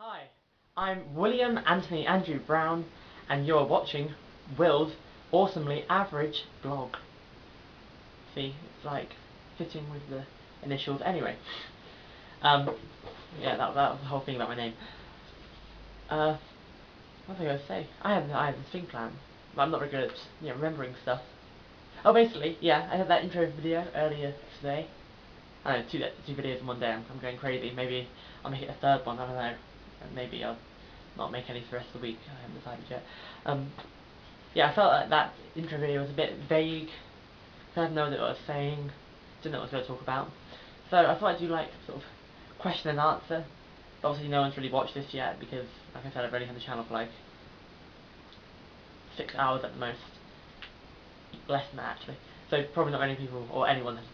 Hi, I'm William Anthony Andrew Brown, and you're watching Will's Awesomely Average blog. See, it's like fitting with the initials. Anyway, um, yeah, that was the whole thing about my name. What was I going to say? I had this thing planned, but I'm not very good at remembering stuff. Oh, basically, yeah, I had that intro video earlier today. I don't know, two videos in one day. I'm going crazy. Maybe I'll make it a third one. I don't know. And maybe I'll not make any for the rest of the week. I haven't decided yet. Yeah, I felt like that intro video was a bit vague. I didn't know what it was saying. Didn't know what I was going to talk about. So I thought I'd do like sort of question and answer. But obviously no one's really watched this yet because, like I said, I've only had the channel for like 6 hours at the most. Less than that actually. So probably not many people or anyone has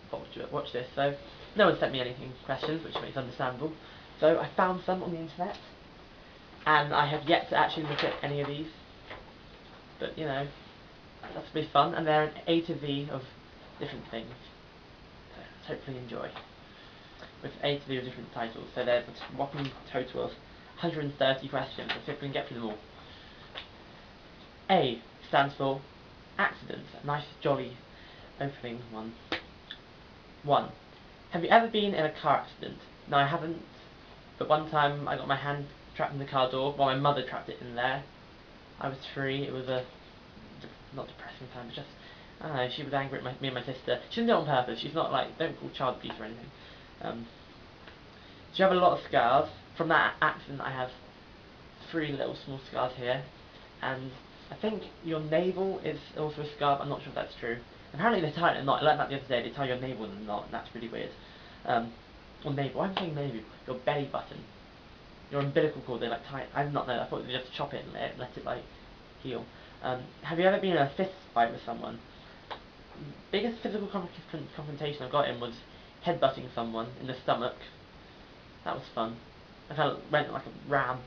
watched this. So no one sent me anything questions, which makes understandable. So I found some on the internet, and I have yet to actually look at any of these. But you know, that's be fun, and they're an A to V of different things. So let's hopefully enjoy. With A to V of different titles. So there's a whopping total of 130 questions. Let's see if we can get through them all. A stands for accident. A nice jolly opening one. 1. Have you ever been in a car accident? No, I haven't. But one time I got my hand trapped in the car door while my mother trapped it in there. I was 3. It was a not depressing time, but just I don't know. She was angry at me and my sister. She didn't do it on purpose. She's not like don't call child abuse or anything. Do you have a lot of scars from that accident? I have 3 little small scars here, and I think your navel is also a scar. But I'm not sure if that's true. Apparently they tie it in a knot. I learned that the other day. They tie your navel in a knot, and that's really weird. Or navel. Why am I saying navel? Your belly button. Your umbilical cord. They like tie it. I did not know. I thought they just chop it and let it like heal. Have you ever been in a fist fight with someone? Biggest physical confrontation I got in was headbutting someone in the stomach. That was fun. I kind of went like a ram.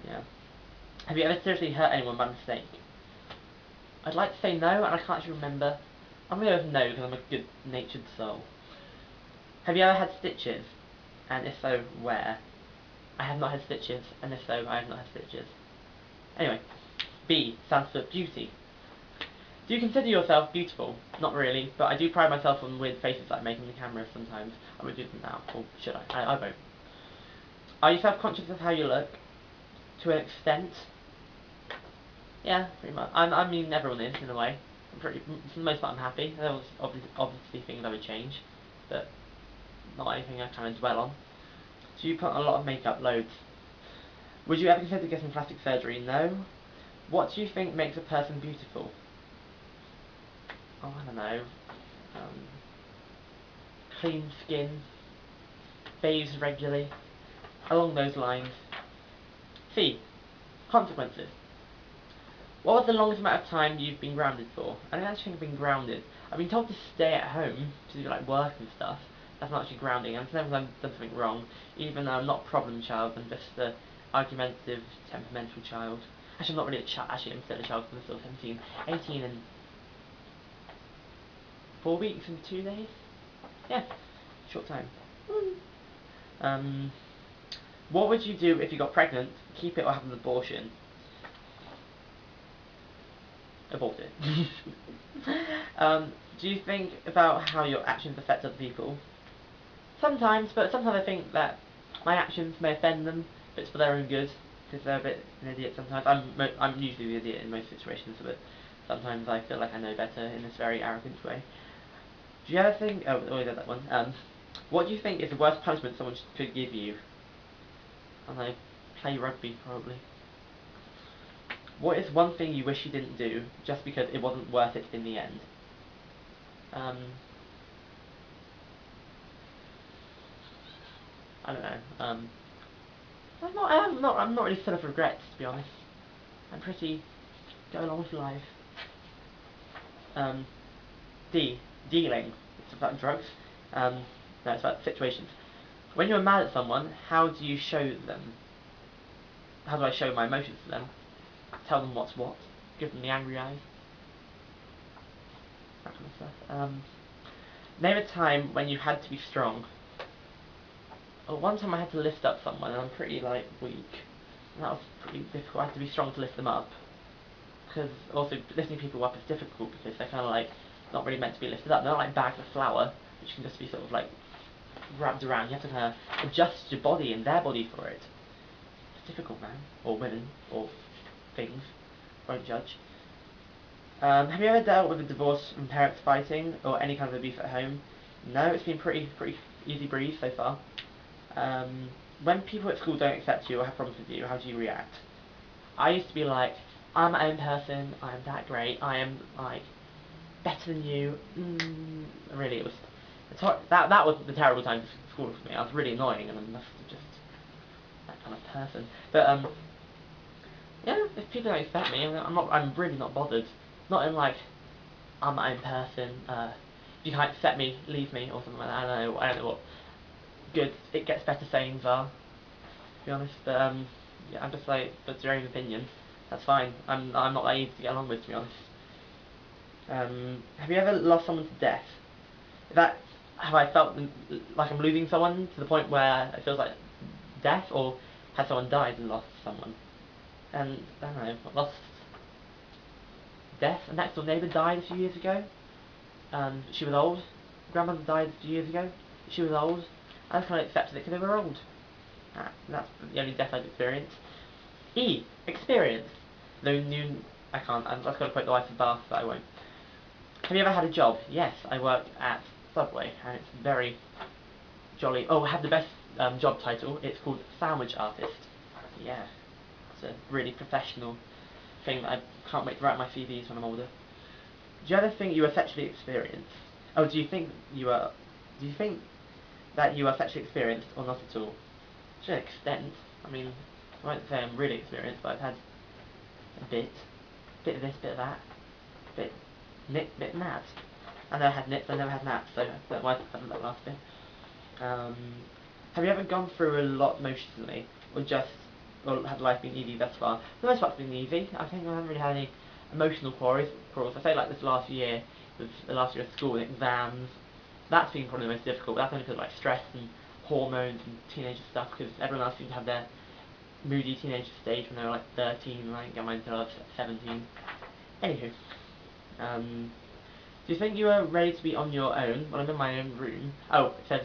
Yeah. Have you ever seriously hurt anyone by mistake? I'd like to say no, and I can't actually remember. I'm going to go with no, because I'm a good-natured soul. Have you ever had stitches? And if so, where? I have not had stitches, and if so, I have not had stitches. Anyway, B stands for beauty. Do you consider yourself beautiful? Not really, but I do pride myself on weird faces that I make on the camera sometimes. I would do them now, or should I? I won't. Are you self-conscious of how you look? To an extent. Yeah, pretty much. I mean, everyone is, in a way. For the most part, I'm happy. There was obviously things I would change, but not anything I kind of dwell on. Do you put on a lot of makeup? Loads. Would you ever consider getting plastic surgery? No. What do you think makes a person beautiful? Oh, I don't know. Clean skin, bathes regularly, along those lines. C. Consequences. What was the longest amount of time you've been grounded for? I don't actually think I've been grounded. I've been told to stay at home to do like work and stuff. That's not actually grounding. And sometimes I've done something wrong, even though I'm not a problem child. I'm just a argumentative, temperamental child. Actually, I'm not really a child. Actually, I'm still a child because I'm still 17, 18 and 4 weeks and 2 days. Yeah, short time. What would you do if you got pregnant? Keep it or have an abortion? Abort it. Do you think about how your actions affect other people? Sometimes, but sometimes I think that my actions may offend them, but it's for their own good, because they're a bit an idiot sometimes. I'm usually the idiot in most situations, but sometimes I feel like I know better in this very arrogant way. Do you ever think... Oh, I already did that one. What do you think is the worst punishment someone could give you? I don't know, play rugby, probably. What is one thing you wish you didn't do, just because it wasn't worth it in the end? I don't know. I'm not really full of regrets, to be honest. I'm pretty go along with life. D. Dealing. It's about drugs. No, it's about situations. When you're mad at someone, how do you show them? How do I show my emotions to them? Tell them what's what. Give them the angry eyes. That kind of stuff. Name a time when you had to be strong. one time I had to lift up someone, and I'm pretty like weak, and that was pretty difficult. I had to be strong to lift them up, because also lifting people up is difficult because they're kind of like not really meant to be lifted up. They're not like bags of flour, which can just be sort of like wrapped around. You have to kind of adjust your body and their body for it. It's difficult, man, or women, or things. Won't judge. Have you ever dealt with a divorce from parents fighting, or any kind of abuse at home? No, it's been pretty easy breeze so far. When people at school don't accept you or have problems with you, how do you react? I used to be like, I'm my own person, I am that great, I am like better than you. Really, it was that was the terrible time for school for me. I was really annoying, and I must have just that kind of person. But yeah, if people don't accept me, I'm really not bothered. Not in like I'm my own person. If you can't accept me, leave me or something like that. I don't know what good it gets better sayings are. To be honest, but yeah, I'm just like, that's your own opinion. That's fine. I'm not that easy to get along with, to be honest. Have you ever lost someone to death? Have I felt like I'm losing someone to the point where it feels like death, or has someone died and lost someone? And I don't know, lost death. A next door neighbour died a few years ago. She was old. Grandmother died a few years ago. She was old. I just kind of accepted it because they were old. That's the only death I've experienced. Experience. Though new, I can't. I've got to quote the wife of Bath, but I won't. Have you ever had a job? Yes, I work at Subway, and it's very jolly. Oh, I have the best job title. It's called Sandwich Artist. Yeah, it's a really professional thing that I can't wait to write my CVs when I'm older. Do you ever think you were sexually experienced? Oh, do you think that you are sexually experienced or not at all? To an extent. I mean, I won't say I'm really experienced, but I've had a bit of this, bit of that, bit bit nads. I never had nits, I never had naps, so that might have that last bit. Have you ever gone through a lot emotionally, or had life been easy thus far? For the most part, it's been easy. I think I haven't really had any emotional quarrels. I say like this last year, with the last year of school and exams, that's been probably the most difficult. But that's only because of like stress and hormones and teenager stuff. Because everyone else seems to have their moody teenager stage when they were like 13, and I didn't get mine until I was 17. Anywho, do you think you are ready to be on your own? Well, I'm in my own room. Oh, it says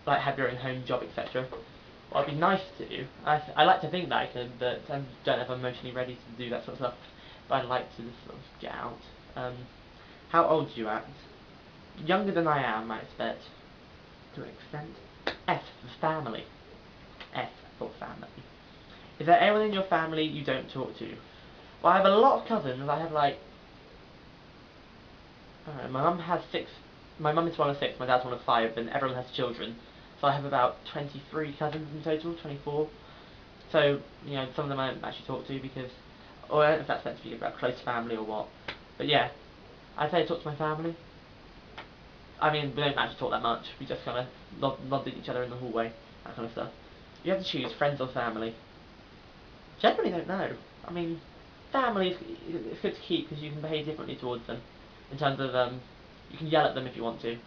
like have your own home job, etc. Well, it'd be nice to. I like to think that I could, but I don't know if I'm emotionally ready to do that sort of stuff. But I'd like to just sort of get out. How old do you act? Younger than I am, I expect. To an extent. F for family. F for family. Is there anyone in your family you don't talk to? Well, I have a lot of cousins. I have like... I don't know, my mum has 6... My mum is one of 6, my dad's one of 5, and everyone has children. So I have about 23 cousins in total, 24. So, you know, some of them I don't actually talk to because... Or I don't know if that's meant to be about close family or what. But yeah, I'd say I talk to my family. I mean, we don't actually talk that much. We just kind of nod at each other in the hallway, that kind of stuff. You have to choose friends or family. Generally don't know. I mean, family is good to keep because you can behave differently towards them. In terms of, you can yell at them if you want to.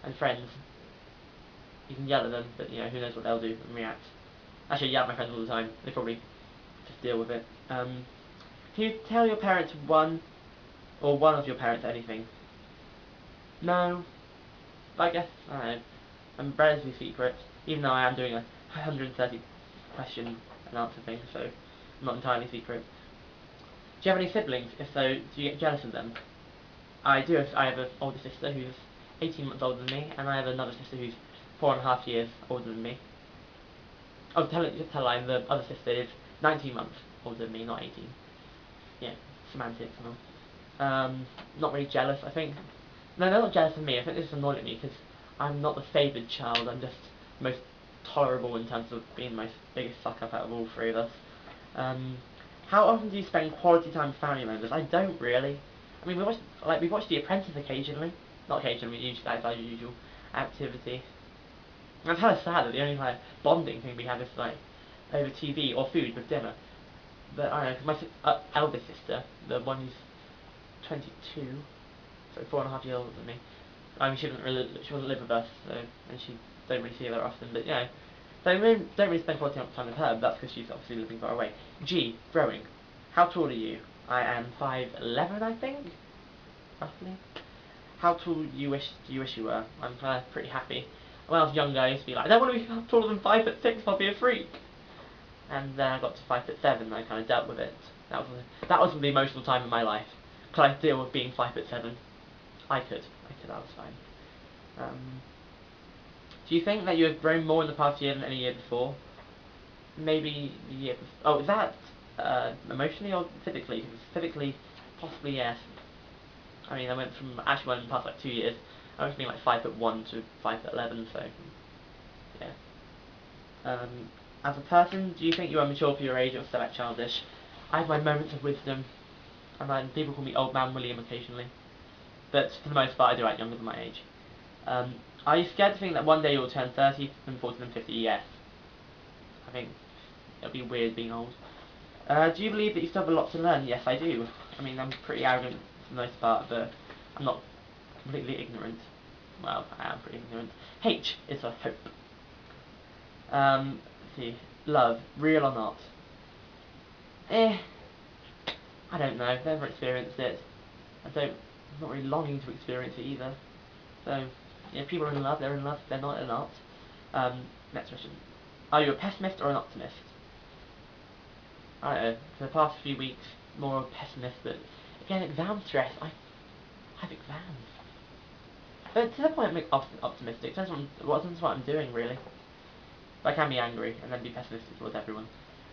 And friends, you can yell at them, but you know, who knows what they'll do and react. Actually, I yell at my friends all the time. They probably just deal with it. Can you tell your parents one of your parents anything? No. But I guess, I don't know. I'm relatively secret, even though I am doing a 130 question and answer thing, so I'm not entirely secret. Do you have any siblings? If so, do you get jealous of them? I do. I have an older sister who's 18 months older than me, and I have another sister who's 4.5 years older than me. Oh, just tell a lie, the other sister is 19 months older than me, not 18. Yeah, semantics and all. Not really jealous, I think. No, they're not jealous of me. I think this is annoying at me because I'm not the favoured child. I'm just most tolerable in terms of being the most biggest suck up out of all three of us. How often do you spend quality time with family members? I don't really. I mean, we watch The Apprentice occasionally. Not occasionally, usually that's our usual activity. And it's kind of sad that the only like bonding thing we have is like over TV or food with dinner. But I don't know, because my eldest sister, the one who's 22, so 4.5 years older than me. I mean, she doesn't live with us, so and she don't really see her that often. But you know, So I don't really spend quality time with her, but that's because she's obviously living far away. G, growing. How tall are you? I am 5'11", I think, roughly. How tall do you wish you were? I'm kind of pretty happy. When I was younger, I used to be like, I don't want to be taller than 5'6", I'll be a freak. And then I got to 5'7", and I kind of dealt with it. That was the emotional time in my life. Could I deal with being 5'7"? I could. That was fine. Do you think that you have grown more in the past year than any year before? Maybe the year before. Oh, is that emotionally or physically? Because physically, possibly yes. I mean, I went from actually in the past like 2 years. I went from being like 5'1" to 5'11", so yeah. As a person, do you think you are mature for your age or still act childish? I have my moments of wisdom, and people call me Old Man William occasionally. But for the most part, I do act younger than my age. Are you scared to think that one day you'll turn 30, then 40, then 50? Yes. I think it'll be weird being old. Do you believe that you still have a lot to learn? Yes, I do. I mean, I'm pretty arrogant for the most part, but I'm not completely ignorant. Well, I am pretty ignorant. H is for hope. Let's see. Love, real or not? I don't know. I've never experienced it. I'm not really longing to experience it either. So, yeah, if people are in love, they're in love. If they're not, they're not. Next question. Are you a pessimist or an optimist? I don't know. For the past few weeks, more of a pessimist, but again, exam stress. I have exams. But to the point, I'm optimistic. Depends what I'm doing, really. But I can be angry and then be pessimistic towards everyone.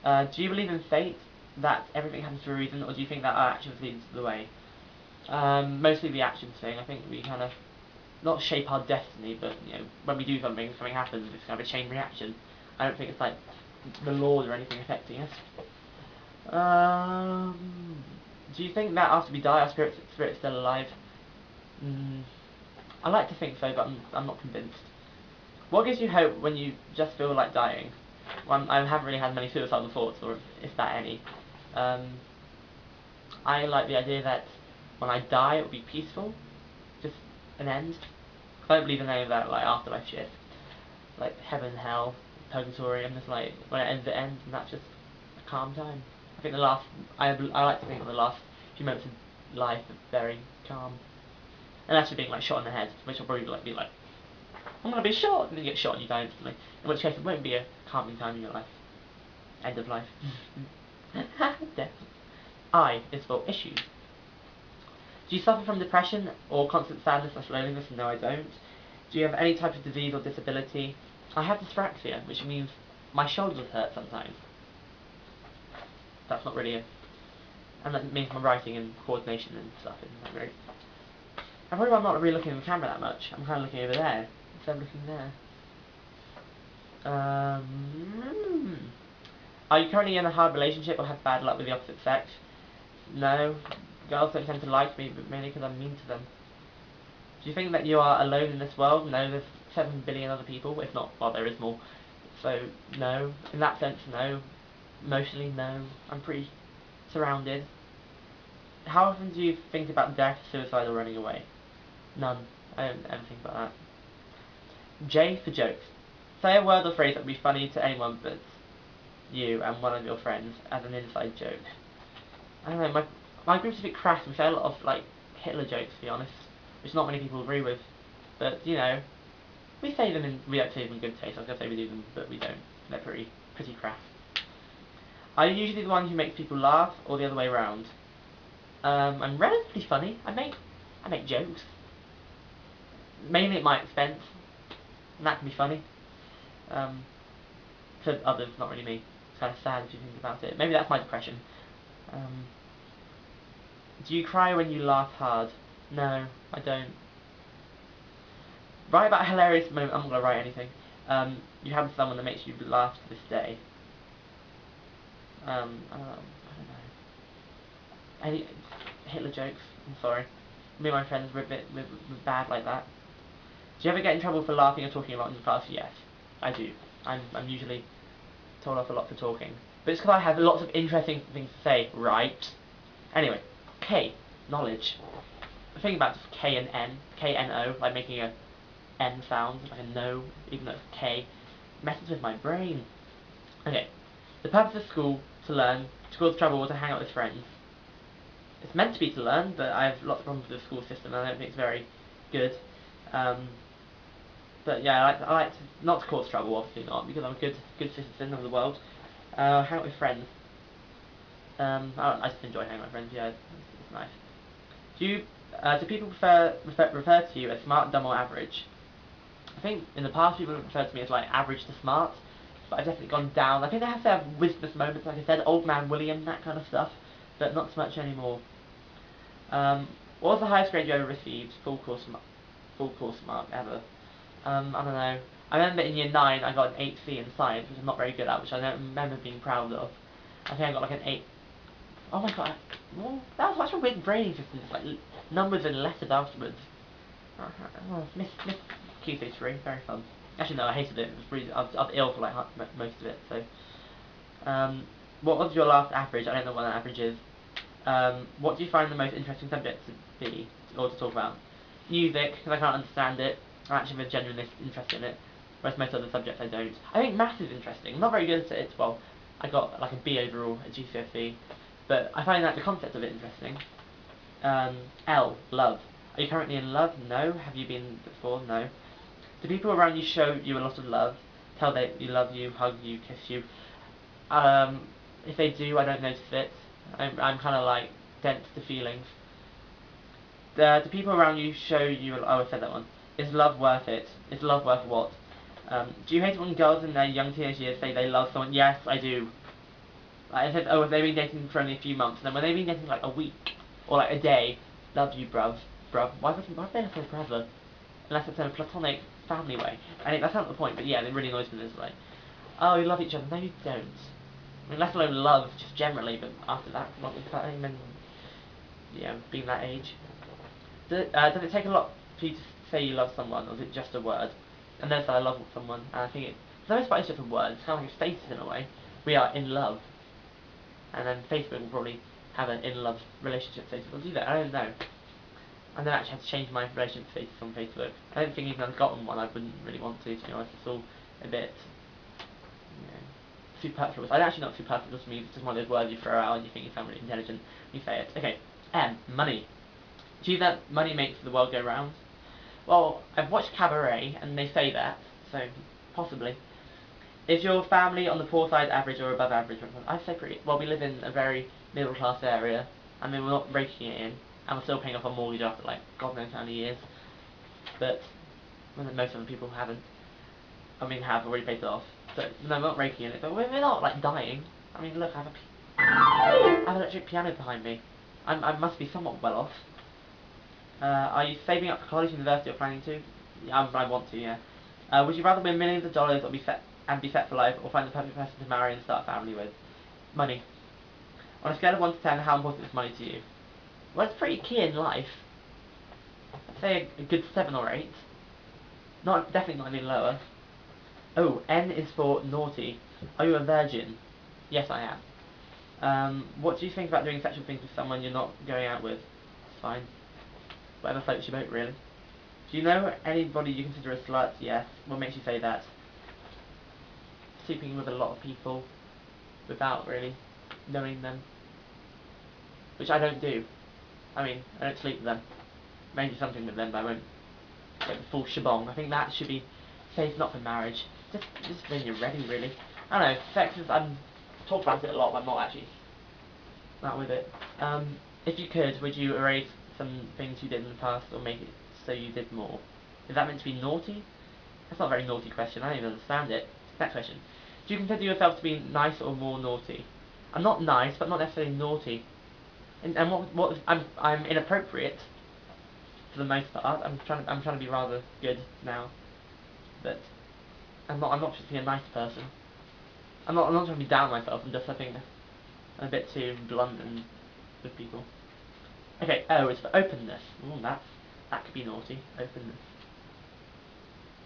Do you believe in fate? That everything happens for a reason, or do you think that our actions lead the way? Mostly the actions thing. I think we kind of not shape our destiny, but when we do something, something happens. It's kind of a chain reaction. I don't think it's like the laws or anything affecting us. Do you think that after we die, our spirit's still alive? I like to think so, but I'm not convinced. What gives you hope when you just feel like dying? Well, I haven't really had many suicidal thoughts, or if that any. I like the idea that when I die, it will be peaceful, just an end. I don't believe in any of that like afterlife shit, like heaven, hell, purgatory. I'm just like when it ends, and that's just a calm time. I think I like to think that the last few moments of life are very calm, unless you're being like shot in the head, which will probably be like I'm gonna be shot, and then you get shot and you die instantly. In which case, it won't be a calming time in your life. End of life. Death. I is for issues. Do you suffer from depression or constant sadness or loneliness? No, I don't. Do you have any type of disease or disability? I have dyspraxia, which means my shoulders hurt sometimes. That's not really and that means my writing and coordination and stuff isn't that great. I'm not really looking at the camera that much. I'm kind of looking over there instead of looking there. Are you currently in a hard relationship or have bad luck with the opposite sex? No. Girls don't tend to like me, but mainly because I'm mean to them. Do you think that you are alone in this world? No, there's 7 billion other people, if not, well, there is more. So, no. In that sense, no. Emotionally, no. I'm pretty surrounded. How often do you think about death, suicide, or running away? None. I don't ever think about that. J for jokes. Say a word or phrase that would be funny to anyone but you and one of your friends as an inside joke. I don't know, my group's a bit crass. We say a lot of like Hitler jokes, to be honest, which not many people agree with. But we say them we don't say them in good taste. I was gonna say we do them, but we don't. They're pretty crass. Are you usually the one who makes people laugh, or the other way around? I'm relatively funny. I make jokes, mainly at my expense, and that can be funny. To others, not really me. It's kind of sad if you think about it. Maybe that's my depression. Do you cry when you laugh hard? No, I don't. Write about a hilarious moment. I'm not gonna write anything. You have someone that makes you laugh to this day. I don't know. Any Hitler jokes? I'm sorry. Me and my friends were a bit bad like that. Do you ever get in trouble for laughing or talking a lot in class? Yes, I do. I'm usually told off a lot for talking. But it's because I have lots of interesting things to say, right? Anyway, K, knowledge. The thing about K and N, K-N-O, like making a N sound, like a no, even though it's K. messes with my brain. Okay, the purpose of school to learn, to cause trouble, or to hang out with friends. It's meant to be to learn, but I have lots of problems with the school system, and I don't think it's very good. Um, but yeah, I like to, not to cause trouble, obviously not, because I'm a good citizen of the world. Hang out with friends. I just enjoy hanging out with friends. Yeah, it's nice. Do people refer to you as smart, dumb, or average? I think in the past people have referred to me as like average to smart, but I've definitely gone down. I think I have to have wisdom moments, like I said, old man William, that kind of stuff, but not so much anymore. What was the highest grade you ever received? Full course mark ever. I don't know. I remember in year 9 I got an 8C in science, which I'm not very good at, which I don't remember being proud of. I think I got like an 8. Oh my god, well, that was such a weird brain system, just like numbers and letters afterwards. Oh, Miss Q3, very fun. Actually no, I hated it, it was really, I was ill for like most of it, so. What was your last average? I don't know what an average is. What do you find the most interesting subject to be, or to talk about? Music, because I can't understand it. I actually have a genuine interest in it, whereas most other subjects I don't. I think maths is interesting. I'm not very good at it. Well, I got like a B overall at GCSE, but I find that the concept of it interesting. L, love. Are you currently in love? No. Have you been before? No. Do people around you show you a lot of love? Tell they you love you, hug you, kiss you? If they do, I don't notice it. I'm kind of like dense to feelings. Do people around you show you? Oh, I said that one. Is love worth it? Is love worth what? Do you hate it when girls in their young teenage years say they love someone? Yes, I do. Like I said, oh, if they've been dating for only a few months, and then when they've been dating like a week or like a day, love you, bruv. Why would they have to say brother? Unless it's in a platonic family way. I think that's not the point, but yeah, it really annoys me this way. Oh, you love each other. No, you don't. I mean, let alone love, just generally, but after that, not with that, and yeah, being that age. Does it take a lot for you to say you love someone, or is it just a word? And then say I love someone, and I think for the most part it's just a word, it's kind of like a status in a way. We are in love. And then Facebook will probably have an in love relationship status. I'll do that, I don't know. I don't actually have to change my relationship status on Facebook. I don't think even if I've gotten one, I wouldn't really want to be honest. It's all a bit, you know, superfluous. I actually not superfluous to me, it's just one of those words you throw out and you think you sound really intelligent when you say it. Okay, M, money. Do you think that money makes the world go round? Well, I've watched Cabaret, and they say that, so possibly. Is your family on the poor side average or above average? I'd say pretty. Well, we live in a very middle class area. I mean, we're not raking it in, and we're still paying off our mortgage after like God knows how many years. But most other people haven't. I mean, have already paid it off. But no, we're not raking in it. But we're not like dying. I mean, look, I have an electric piano behind me. I must be somewhat well off. Are you saving up for college, university, or planning to? Yeah, I want to, yeah. Would you rather win millions of dollars or be set for life, or find the perfect person to marry and start a family with? Money. On a scale of 1 to 10, how important is money to you? Well, it's pretty key in life. I'd say a good 7 or 8. Definitely not any lower. Oh, N is for naughty. Are you a virgin? Yes, I am. What do you think about doing sexual things with someone you're not going out with? It's fine. Whatever floats your boat, really. Do you know anybody you consider a slut? Yes. What makes you say that? Sleeping with a lot of people without really knowing them. Which I don't do. I mean, I don't sleep with them. Maybe something with them, but I won't get the full shebang. I think that should be saved not for marriage. Just when you're ready, really. I don't know, sex is, I'm talk about it a lot, but I'm not actually that with it. If you could, would you erase some things you did in the past, or make it so you did more? Is that meant to be naughty? That's not a very naughty question, I don't even understand it. Next question. Do you consider yourself to be nice or more naughty? I'm not nice, but not necessarily naughty. And I'm inappropriate for the most part. I'm trying to be rather good now, but I'm not just being a nice person. I'm not trying to be down on myself. I'm just I think I'm a bit too blunt and with people. Okay, O is for openness. Ooh, that could be naughty. Openness.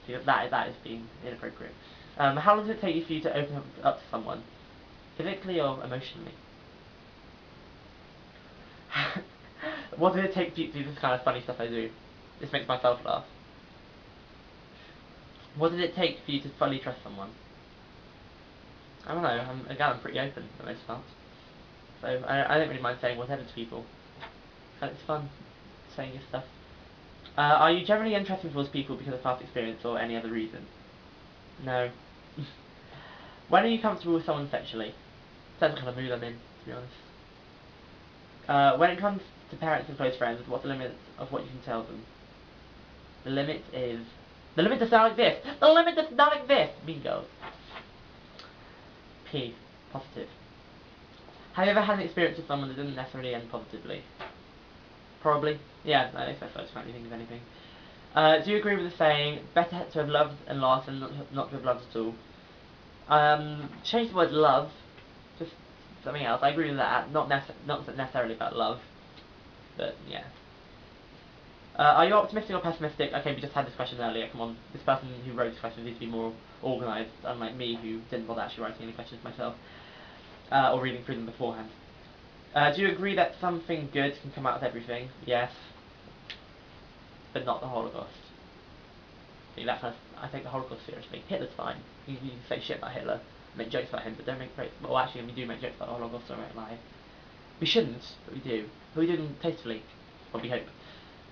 See, that is being inappropriate. How long does it take you for you to open up to someone, physically or emotionally? What does it take for you to do this kind of funny stuff I do? This makes myself laugh. What does it take for you to fully trust someone? I don't know, I'm pretty open for the most part. So I don't really mind saying whatever to people. And it's fun saying your stuff. Are you generally interested towards people because of past experience or any other reason? No. When are you comfortable with someone sexually? Depends what kind of mood I'm in, to be honest. When it comes to parents and close friends, what's the limit of what you can tell them? The limit is... The limit does not exist! The limit does not exist! Bingo. P. Positive. Have you ever had an experience with someone that didn't necessarily end positively? Probably. Yeah, I guess I just can't really think of anything. Do you agree with the saying, better to have loved and lost than not to have loved at all? Change the word love, just something else. I agree with that. Not necessarily about love, but yeah. Are you optimistic or pessimistic? Okay, we just had this question earlier. Come on, this person who wrote this question needs to be more organised, unlike me who didn't bother actually writing any questions myself, or reading through them beforehand. Do you agree that something good can come out of everything? Yes, but not the Holocaust. I take the Holocaust seriously. Hitler's fine. You can say shit about Hitler, make jokes about him, but don't make jokes. Well, actually, we do make jokes about the Holocaust, so I won't lie. We shouldn't, but we do. But we do them tastefully, or we hope.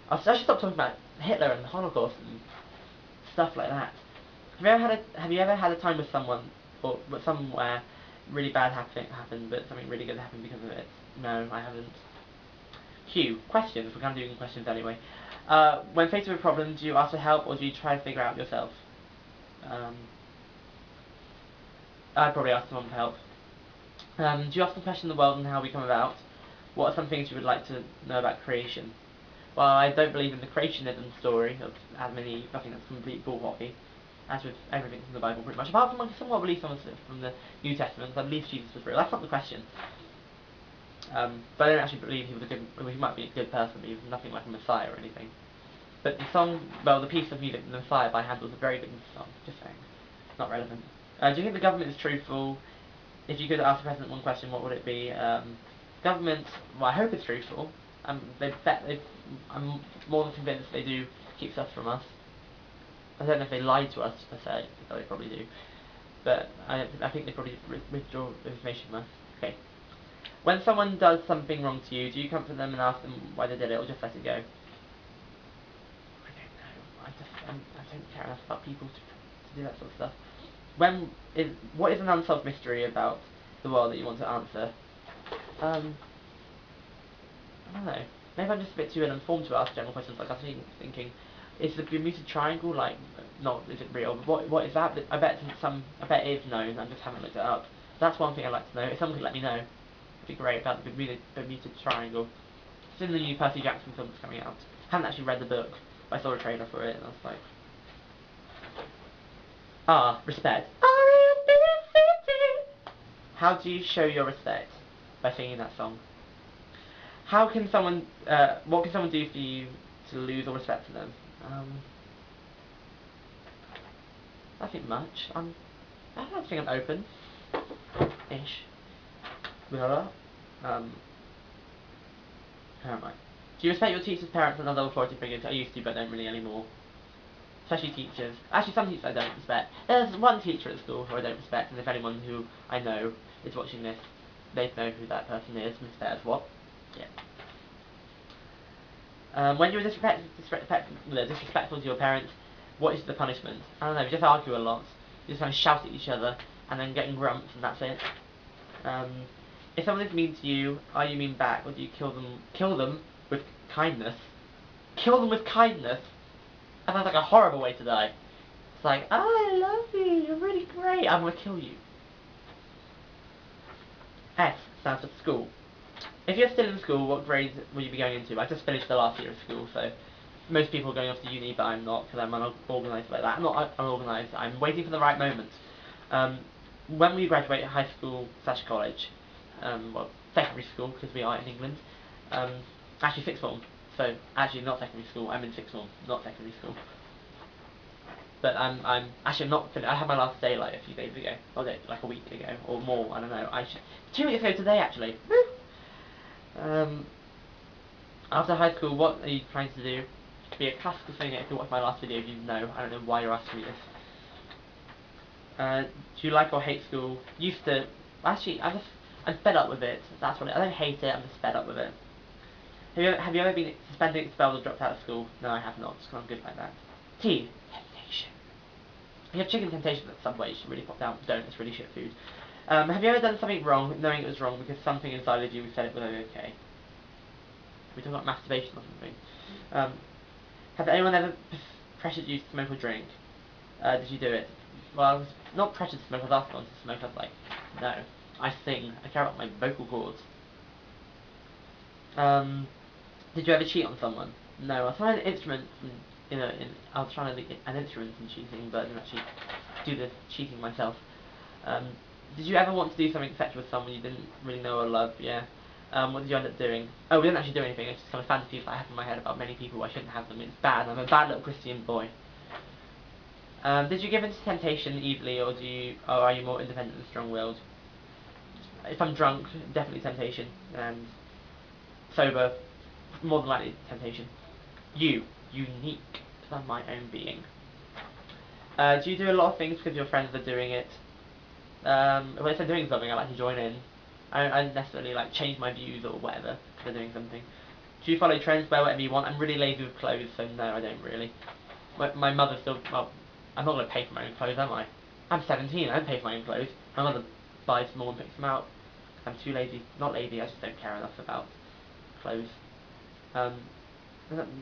I should stop talking about Hitler and the Holocaust and stuff like that. Have you ever had a time with someone, or with somewhere really bad happened, but something really good happened because of it? No, I haven't. Q. Questions. We're kind of doing questions anyway. When faced with a problem, do you ask for help or do you try to figure it out yourself? I'd probably ask someone for help. Do you often question the world and how we come about? What are some things you would like to know about creation? Well, I don't believe in the creationism story of Adam and Eve. I think that's complete bullhockey. As with everything from the Bible, pretty much. Apart from I somewhat believe some from the New Testament, I believe Jesus was real. That's not the question. But I don't actually believe he was a good. Well, he might be a good person, but he was nothing like a Messiah or anything. But the song, well, the piece of music, The Messiah by Handel, is a very good song. Just saying, not relevant. Do you think the government is truthful? If you could ask the president one question, what would it be? Government. Well, I hope it's truthful. I'm more than convinced they do keep stuff from us. I don't know if they lie to us per se, though they probably do. But I think they probably withdraw information from us. Okay. When someone does something wrong to you, do you comfort them and ask them why they did it, or just let it go? I don't know. I don't care enough about people to do that sort of stuff. What is an unsolved mystery about the world that you want to answer? I don't know. Maybe I'm just a bit too uninformed to ask general questions like that. Thinking, is the Bermuda Triangle like not? Is it real? What is that? I bet it is known. I just haven't looked it up. That's one thing I'd like to know. If someone could let me know, it'd be great about the Bermuda Triangle. It's in the new Percy Jackson film that's coming out. I haven't actually read the book, but I saw a trailer for it and I was like, respect. How do you show your respect? By singing that song. What can someone do for you to lose all respect for them? Nothing much. I don't think I'm open-ish. How am I? Do you respect your teachers, parents, and other authority figures? I used to, but don't really anymore. Especially teachers. Actually, some teachers I don't respect. There's one teacher at school who I don't respect, and if anyone who I know is watching this, they know who that person is. Mr. As what? Yeah. When you're disrespectful to your parents, what is the punishment? I don't know, we just argue a lot. You just kind of shout at each other, and then getting grumps, and that's it. If someone is mean to you, are you mean back, or do you kill them with kindness? Kill them with kindness? That sounds like a horrible way to die. It's like, oh, I love you, you're really great, I'm gonna kill you. S stands for school. If you're still in school, what grade will you be going into? I just finished the last year of school, so most people are going off to uni, but I'm not, because I'm unorganised like that. I'm not unorganised, I'm waiting for the right moment. When we graduate high school / college, well, secondary school, because we are in England, actually sixth form, so actually not secondary school, I'm in sixth form, not secondary school. But I'm actually not finished. I had my last day like a few days ago, or like a week ago, or more, I don't know. 2 weeks ago today, actually. After high school, what are you trying to do? To be a classical singer. If you watch my last video, you know. I don't know why you're asking me this. Do you like or hate school? Used to. Actually, I'm fed up with it. That's what I don't hate it. I'm just fed up with it. Have you ever been suspended, expelled, or dropped out of school? No, I have not. Just 'cause I'm good like that. T. Temptation. You have chicken temptation at Subway. You should really pop down. Don't. It's really shit food. Have you ever done something wrong, knowing it was wrong because something inside of you said it was okay? We talk about masturbation or something. Have anyone ever pressured you to smoke or drink? Did you do it? Well, I was not pressured to smoke. I was asked on to smoke. I was like, no. I sing. I care about my vocal cords. Did you ever cheat on someone? No. I was trying an instrument, and, I was trying an instrument in cheating, but I didn't actually do the cheating myself. Did you ever want to do something sexual with someone you didn't really know or love? Yeah. What did you end up doing? Oh, we didn't actually do anything. It's just some fantasies that I have in my head about many people. I shouldn't have them. It's bad. I'm a bad little Christian boy. Did you give in to temptation easily, or are you more independent and strong-willed? If I'm drunk, definitely temptation, and sober, more than likely temptation. Unique to my own being. Do you do a lot of things because your friends are doing it? If they're doing something, I like to join in. I don't necessarily like change my views or whatever if they're doing something. Do you follow trends, wear whatever you want? I'm really lazy with clothes, so no, I don't really. My mother still, well, I'm not going to pay for my own clothes, am I? I'm 17, I don't pay for my own clothes. My mother buys them all and picks them out. I'm too lazy, not lazy, I just don't care enough about clothes.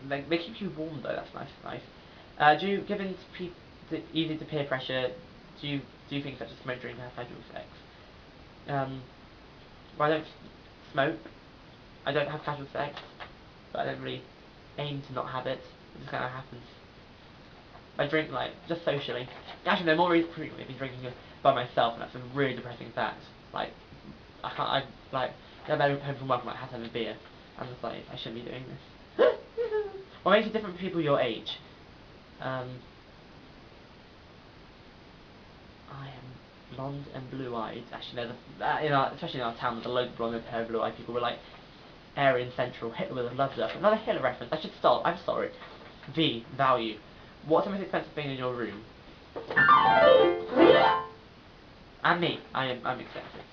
They keep you warm though, that's nice. Do you give in easy to peer pressure? Do you do things such as smoke, drink, have casual sex? Well, I don't smoke, I don't have casual sex, but I don't really aim to not have it. It just kind of happens. I drink like just socially. Actually, no, more frequently I've been drinking by myself, and that's a really depressing fact. Like, I'm home from work and I have to have a beer. I'm just like, I shouldn't be doing this. Or maybe different people your age. I am blonde and blue-eyed. Actually, especially in our town, there's a load of blonde and pair of blue-eyed people. We're like Aryan Central. Hitler would have loved us. Another Hitler reference. I should stop. I'm sorry. V. Value. What's the most expensive thing in your room? And me. I'm expensive.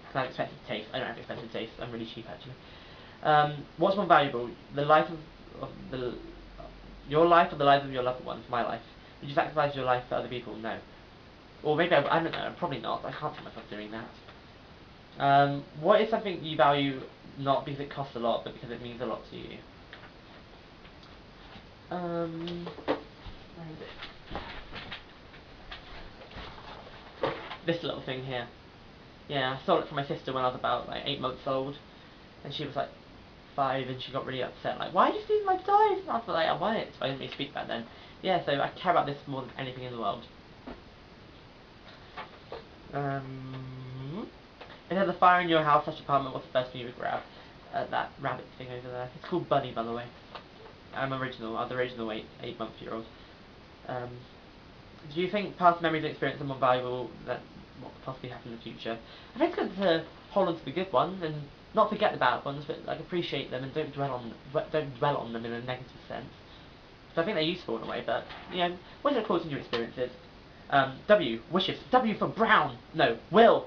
Because I have expensive taste. I don't have expensive taste. I'm really cheap actually. What's more valuable? The life of your life or the lives of your loved ones? My life. Would you sacrifice your life for other people? No. Or maybe I don't know. Probably not. I can't see myself doing that. What is something you value not because it costs a lot, but because it means a lot to you? Where is it? This little thing here. Yeah, I saw it from my sister when I was about like 8 months old, and she was like 5, and she got really upset. Like, why did you steal my toys? And I was like, I want it. So I didn't really speak back then. Yeah, so I care about this more than anything in the world. If there's a fire in your house/apartment, what's the first thing you would grab? That rabbit thing over there. It's called Bunny, by the way. I'm original. I was the original 8-month-year-old. Do you think past memories and experiences are more valuable than what could possibly happen in the future? I think it's good to hold on to the good ones and not forget the bad ones, but like appreciate them and don't dwell on them in a negative sense. So I think they're useful in a way, but what is it according to your experiences? W. Wishes. W for Brown. No, Will.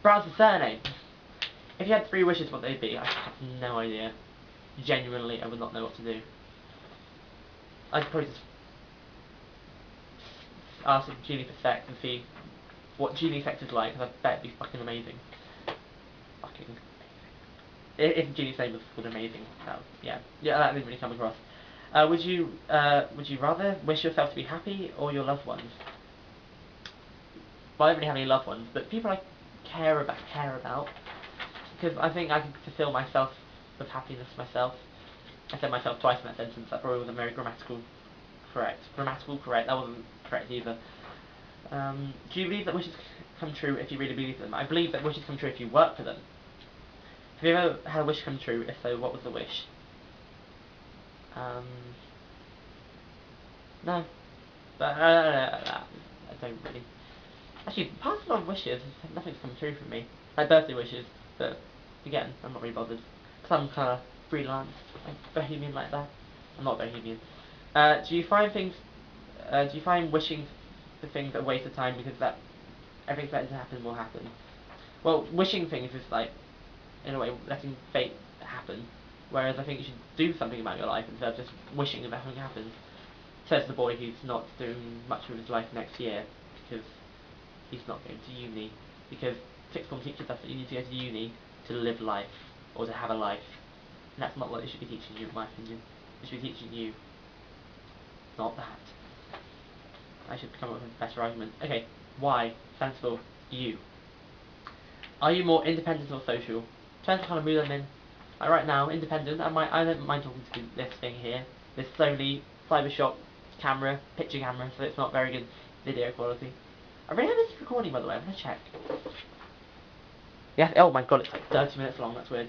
Brown's the surname. If you had 3 wishes, what they'd be? I have no idea. Genuinely, I would not know what to do. I'd probably just ask Genie for sex and see what Genie sex is like, because I bet it'd be fucking amazing. Fucking amazing. If Genie's name was called Amazing, yeah, that didn't really come across. Would you rather wish yourself to be happy or your loved ones? Well, I don't really have any loved ones, but people I care about, because I think I can fulfill myself with happiness myself. I said myself twice in that sentence. That probably wasn't very grammatical correct. That wasn't correct either. Do you believe that wishes come true if you really believe them? I believe that wishes come true if you work for them. Have you ever had a wish come true? If so, what was the wish? No. But I don't really. Actually, past a lot of wishes, nothing's come true for me. My birthday wishes, but again, I'm not really bothered. Because I'm kind of freelance, like bohemian like that. I'm not bohemian. Do you find wishing for things a waste of time because that everything's meant to happen will happen. Well, wishing things is like, in a way, letting fate happen. Whereas I think you should do something about your life instead of just wishing that nothing happens. Says the boy who's not doing much with his life next year because he's not going to uni. Because sixth form teaches us that you need to go to uni to live life or to have a life. And that's not what they should be teaching you, in my opinion. They should be teaching you not that. I should come up with a better argument. Okay, Y stands for you. Are you more independent or social? Depends what kind of mood I'm in. Like right now, independent. I don't mind talking to this thing here. This Sony Cybershot camera, picture camera, so it's not very good video quality. I really have this recording, by the way. I'm gonna check. Yeah. Oh my god, it's like 30 minutes long. That's weird.